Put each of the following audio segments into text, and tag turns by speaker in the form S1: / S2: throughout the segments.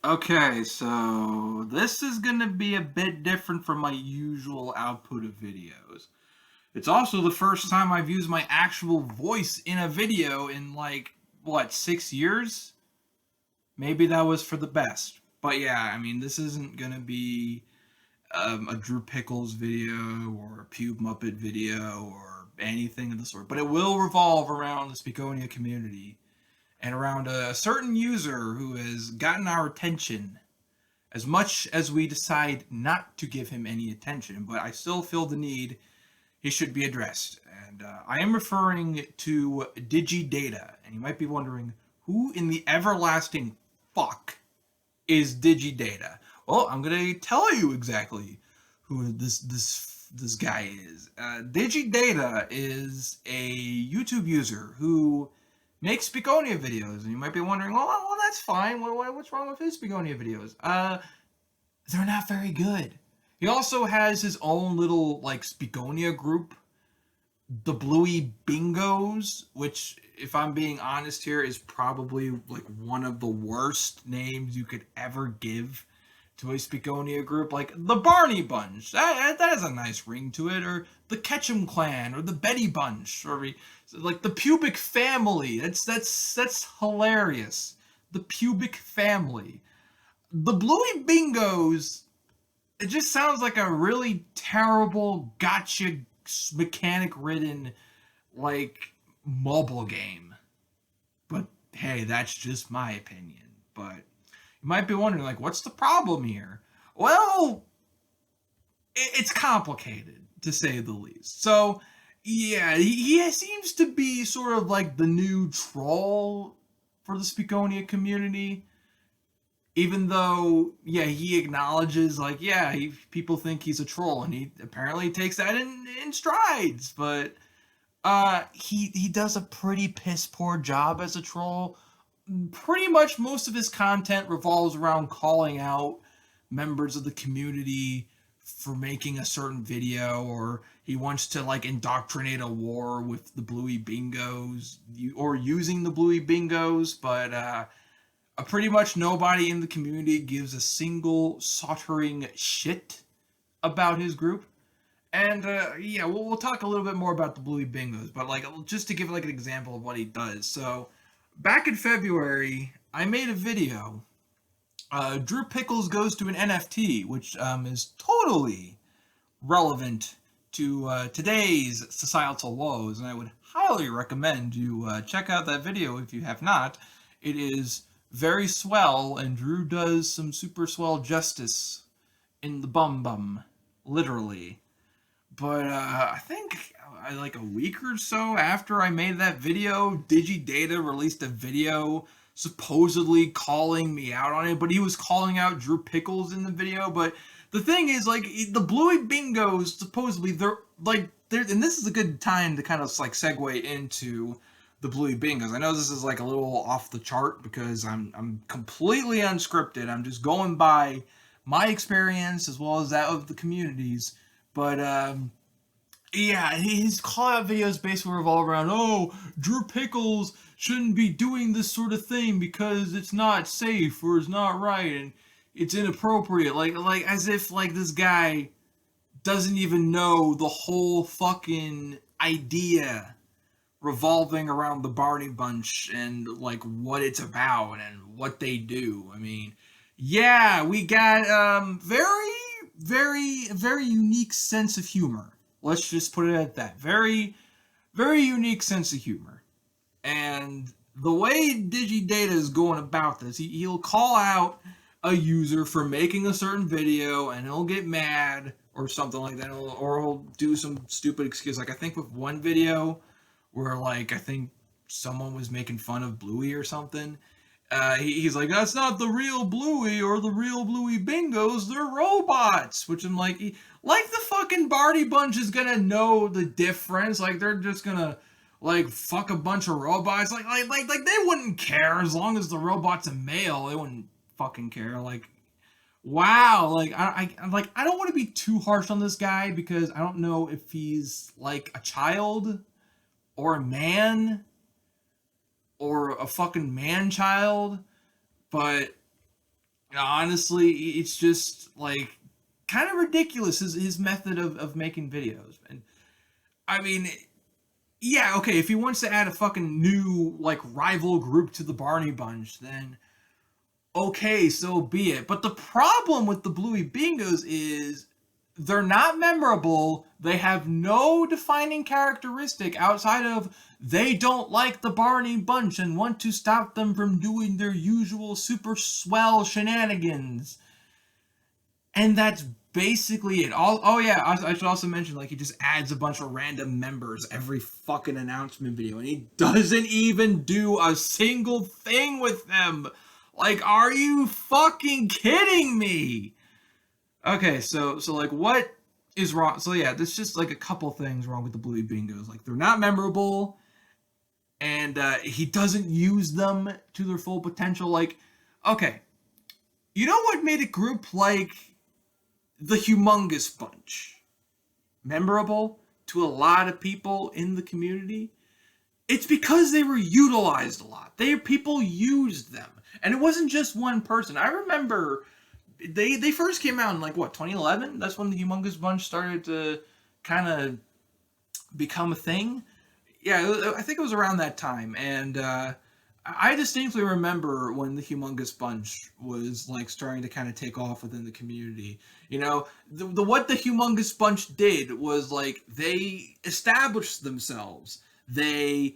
S1: Okay, so this is going to be a bit different from my usual output of videos. It's also the first time I've used my actual voice in a video in what, 6 years? Maybe that was for the best. But yeah, I mean, this isn't going to be a Drew Pickles video or a Pube Muppet video or anything of the sort. But it will revolve around the Speakonia community and around a certain user who has gotten our attention as much as we decide not to give him any attention, but I still feel the need he should be addressed. And I am referring to Digi Data. And you might be wondering, who in the everlasting fuck is Digi Data? Well, I'm going to tell you exactly who this guy is. Digi Data is a YouTube user who makes Begonia videos, and you might be wondering, well, that's fine. What's wrong with his Begonia videos? They're not very good. He also has his own little Begonia group, the Bluey Bingos, which, if I'm being honest here, is probably one of the worst names you could ever give to a Speakonia group, like the Barney Bunch. That has a nice ring to it, or the Ketchum Clan, or the Betty Bunch, or like the Pubic Family. That's hilarious. The Pubic Family. The Bluey Bingos. It just sounds like a really terrible gotcha mechanic-ridden mobile game. But hey, that's just my opinion. But you might be wondering, what's the problem here? Well, it's complicated, to say the least. So, yeah, he seems to be sort of like the new troll for the Speakonia community. Even though, yeah, he acknowledges, people think he's a troll, and he apparently takes that in strides. But he does a pretty piss poor job as a troll. Pretty much most of his content revolves around calling out members of the community for making a certain video, or he wants to indoctrinate a war with the Bluey Bingos, or using the Bluey Bingos, but pretty much nobody in the community gives a single soldering shit about his group. And yeah, we'll talk a little bit more about the Bluey Bingos, but just to give an example of what he does. So back in February, I made a video. Drew Pickles goes to an NFT, which is totally relevant to today's societal woes, and I would highly recommend you check out that video if you have not. It is very swell, and Drew does some super swell justice in the bum, literally. But I think a week or so after I made that video, Digi Data released a video supposedly calling me out on it, but he was calling out Drew Pickles in the video. But the thing is, the Bluey Bingos, supposedly, they're, and this is a good time to kind of, segue into the Bluey Bingos. I know this is, a little off the chart because I'm completely unscripted. I'm just going by my experience as well as that of the communities. But, yeah, his call-out videos basically revolve around, oh, Drew Pickles shouldn't be doing this sort of thing because it's not safe or it's not right and it's inappropriate. As if, this guy doesn't even know the whole fucking idea revolving around the Barney Bunch and, what it's about and what they do. I mean, yeah, we got, very unique sense of humor. Let's just put it at that. Very, very unique sense of humor. And the way Digidata is going about this, he'll call out a user for making a certain video, and he'll get mad or something like that, or he'll do some stupid excuse. I think with one video where, I think someone was making fun of Bluey or something, he's like, that's not the real Bluey or the real Bluey Bingos, they're robots. Which I'm the fucking Barney Bunch is gonna know the difference. They're just gonna, fuck a bunch of robots. They wouldn't care as long as the robot's a male. They wouldn't fucking care. Wow. I don't want to be too harsh on this guy because I don't know if he's, a child or a man or a fucking man-child, but Honestly, it's just like kind of ridiculous his method of making videos. And I mean, yeah, okay, if he wants to add a fucking new like rival group to the Barney Bunch, then okay, so be it. But the problem with the Bluey Bingos is they're not memorable. They have no defining characteristic outside of they don't like the Barney Bunch and want to stop them from doing their usual super swell shenanigans. And that's basically it. Oh yeah, I should also mention like he just adds a bunch of random members every fucking announcement video, and he doesn't even do a single thing with them. Like, are you fucking kidding me? Okay, so like what is wrong? So yeah, there's just like a couple things wrong with the Bluey Bingos. Like they're not memorable, and he doesn't use them to their full potential. Like, okay, you know what made a group like the Humongous Bunch memorable to a lot of people in the community? It's because they were utilized a lot. People used them, and it wasn't just one person. I remember they first came out in like what 2011. That's when the Humongous Bunch started to kind of become a thing. Yeah, I think it was around that time, and I distinctly remember when the Humongous Bunch was like starting to kind of take off within the community. You know, the what the Humongous Bunch did was like they established themselves. They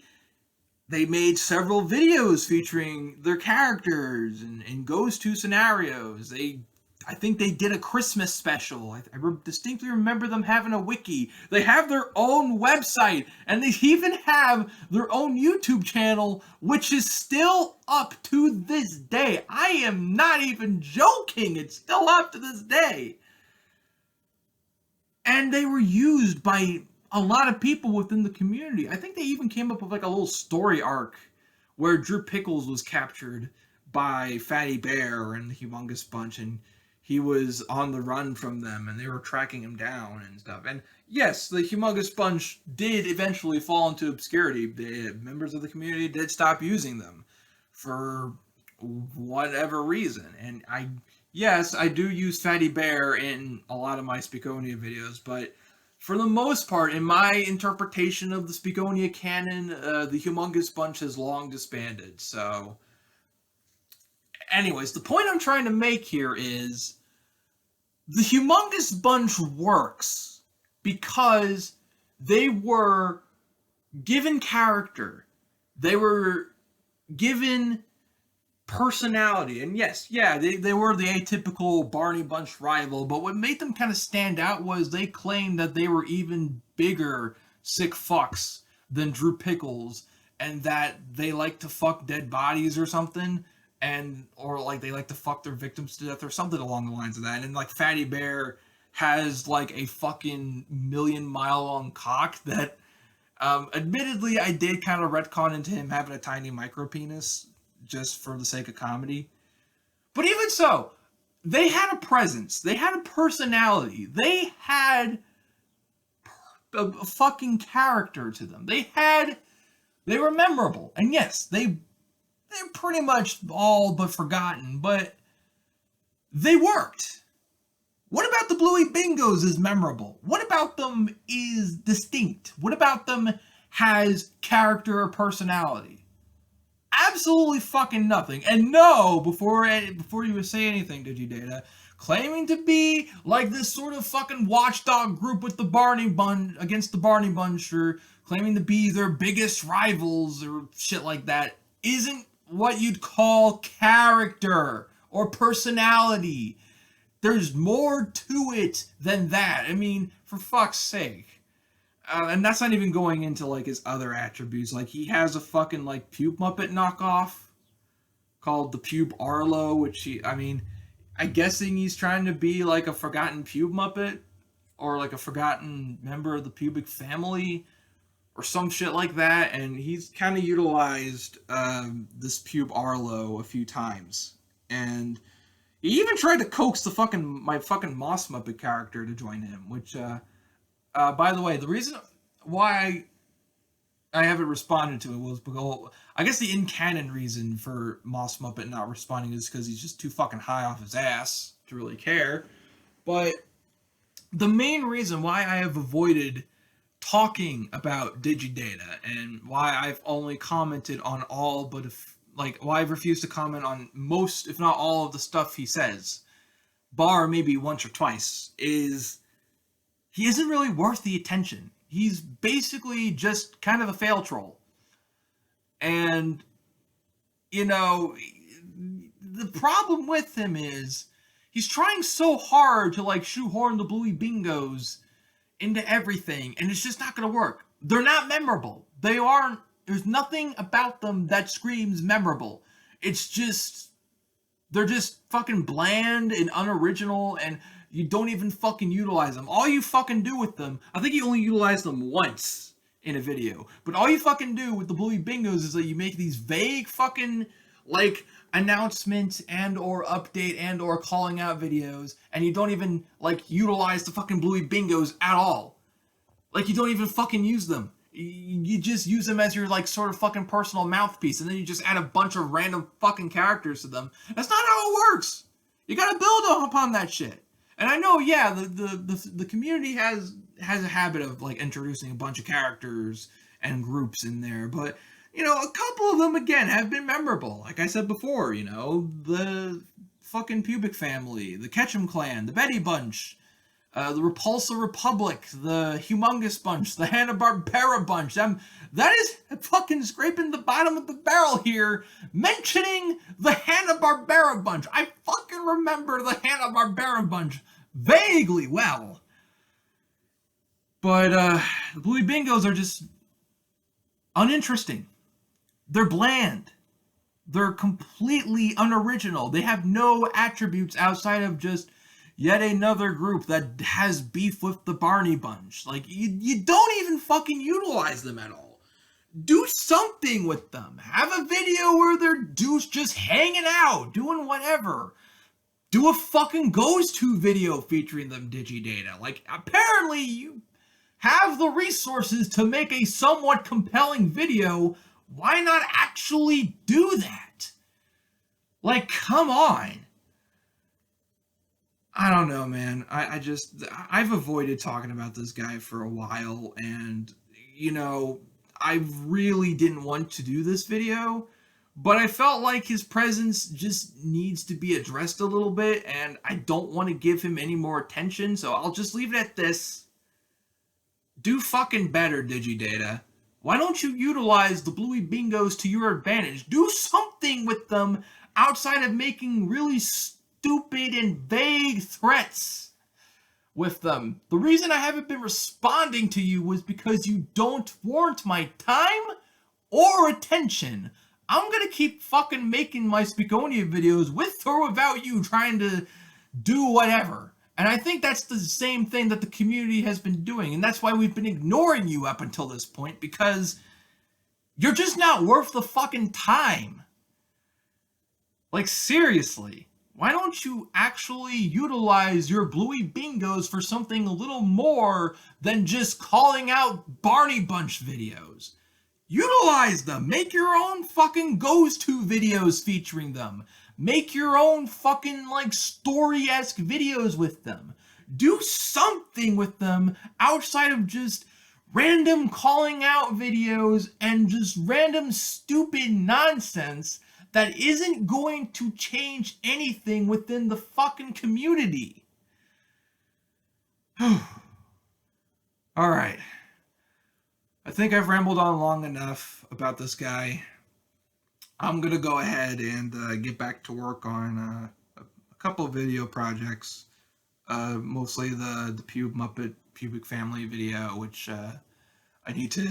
S1: made several videos featuring their characters and goes to scenarios. I think they did a Christmas special. I distinctly remember them having a wiki. They have their own website, and they even have their own YouTube channel, which is still up to this day. I am not even joking. It's still up to this day. And they were used by a lot of people within the community. I think they even came up with like a little story arc where Drew Pickles was captured by Fatty Bear and the Humongous Bunch, and he was on the run from them, and they were tracking him down and stuff. And yes, the Humongous Bunch did eventually fall into obscurity. The members of the community did stop using them for whatever reason. And yes, I do use Fatty Bear in a lot of my Speakonia videos, but for the most part, in my interpretation of the Speakonia canon, the Humongous Bunch has long disbanded. So, anyways, the point I'm trying to make here is the Humongous Bunch works because they were given character. They were given personality. And yes, yeah, they were the atypical Barney Bunch rival, but what made them kind of stand out was they claimed that they were even bigger sick fucks than Drew Pickles, and that they like to fuck dead bodies or something, or like they like to fuck their victims to death or something along the lines of that. And like Fatty Bear has like a fucking million-mile long cock that admittedly I did kind of retcon into him having a tiny micro penis just for the sake of comedy. But even so, they had a presence. They had a personality. They had a fucking character to them. They were memorable. And yes, they're pretty much all but forgotten, but they worked. What about the Bluey Bingos is memorable? What about them is distinct? What about them has character or personality? Absolutely fucking nothing. And no, before you say anything, Digi Data, claiming to be like this sort of fucking watchdog group with the Barney Bunch against the Barney Bunch, or claiming to be their biggest rivals or shit like that, isn't what you'd call character or personality. There's more to it than that. I mean, for fuck's sake. And that's not even going into like his other attributes. Like he has a fucking like Pube Muppet knockoff called the Pube Arlo, which I'm guessing he's trying to be like a forgotten Pube Muppet or like a forgotten member of the pubic family or some shit like that. And he's kind of utilized this Pube Arlo a few times, and he even tried to coax my fucking Moss Muppet character to join him, which. By the way, the reason why I haven't responded to it was because I guess the in-canon reason for Moss Muppet not responding is because he's just too fucking high off his ass to really care. But the main reason why I have avoided talking about Digi Data and why I've only commented on all but why I've refused to comment on most, if not all, of the stuff he says, bar maybe once or twice, is he isn't really worth the attention. He's basically just kind of a fail troll. And, you know, the problem with him is he's trying so hard to, like, shoehorn the Bluey bingos into everything, and it's just not going to work. They're not memorable. They aren't, there's nothing about them that screams memorable. It's just, they're just fucking bland and unoriginal, and you don't even fucking utilize them. All you fucking do with them, I think you only utilize them once in a video, but all you fucking do with the Bluey bingos is that you make these vague fucking, like, announcement and or update and or calling out videos, and you don't even, like, utilize the fucking Bluey bingos at all. Like, you don't even fucking use them. You just use them as your, like, sort of fucking personal mouthpiece, and then you just add a bunch of random fucking characters to them. That's not how it works. You gotta build upon that shit. And I know, yeah, the community has a habit of, like, introducing a bunch of characters and groups in there, but, you know, a couple of them, again, have been memorable. Like I said before, you know, the fucking Pubic Family, the Ketchum Clan, the Betty Bunch, the Repulsa Republic, the Humongous Bunch, the Hanna-Barbera Bunch. That is fucking scraping the bottom of the barrel here, mentioning the Hanna-Barbera Bunch. I fucking remember the Hanna-Barbera Bunch vaguely well. But the Bluey bingos are just uninteresting. They're bland. They're completely unoriginal. They have no attributes outside of just yet another group that has beef with the Barney Bunch. Like, you don't even fucking utilize them at all. Do something with them. Have a video where they're just hanging out, doing whatever. Do a fucking goes to video featuring them Digi Data. Like, apparently you have the resources to make a somewhat compelling video. Why not actually do that? Like, come on. I don't know, man. I've avoided talking about this guy for a while, and, you know, I really didn't want to do this video, but I felt like his presence just needs to be addressed a little bit, and I don't want to give him any more attention, so I'll just leave it at this. Do fucking better, Digi Data. Why don't you utilize the Bluey bingos to your advantage? Do something with them outside of making really stupid and vague threats with them. The reason I haven't been responding to you was because you don't warrant my time or attention. I'm gonna keep fucking making my Speakonia videos with or without you trying to do whatever. And I think that's the same thing that the community has been doing. And that's why we've been ignoring you up until this point, because you're just not worth the fucking time. Like, seriously. Why don't you actually utilize your Bluey bingos for something a little more than just calling out Barney Bunch videos? Utilize them. Make your own fucking goes-to videos featuring them. Make your own fucking, like, story-esque videos with them. Do something with them outside of just random calling out videos and just random stupid nonsense that isn't going to change anything within the fucking community. Alright. I think I've rambled on long enough about this guy. I'm going to go ahead and get back to work on a couple of video projects. Mostly the Pubic Family video, which I need to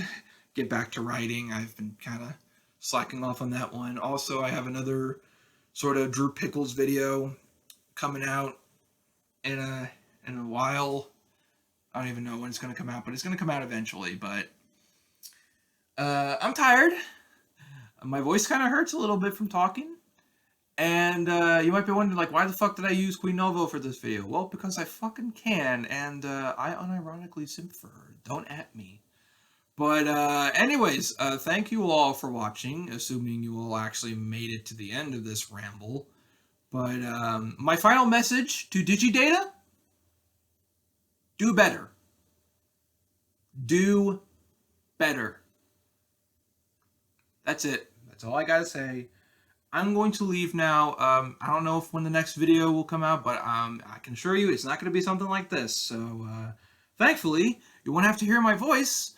S1: get back to writing. I've been kind of slacking off on that one. Also, I have another sort of Drew Pickles video coming out in a while. I don't even know when it's going to come out, but it's going to come out eventually. But I'm tired. My voice kind of hurts a little bit from talking. And you might be wondering, like, why the fuck did I use Queen Novo for this video? Well, because I fucking can, and I unironically simp for her. Don't at me. But anyways, thank you all for watching, assuming you all actually made it to the end of this ramble. But my final message to Digi Data: do better. Do better. That's it. That's all I gotta say. I'm going to leave now. I don't know if when the next video will come out, but I can assure you it's not going to be something like this. So, thankfully, you won't have to hear my voice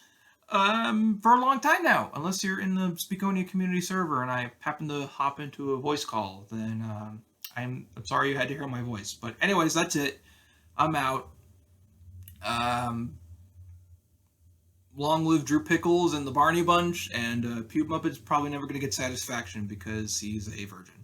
S1: for a long time now, unless you're in the Speakonia community server and I happen to hop into a voice call. Then I'm sorry you had to hear my voice. But anyways, that's it. I'm out. Long live Drew Pickles and the Barney Bunch, and Pube Muppet's probably never going to get satisfaction because he's a virgin.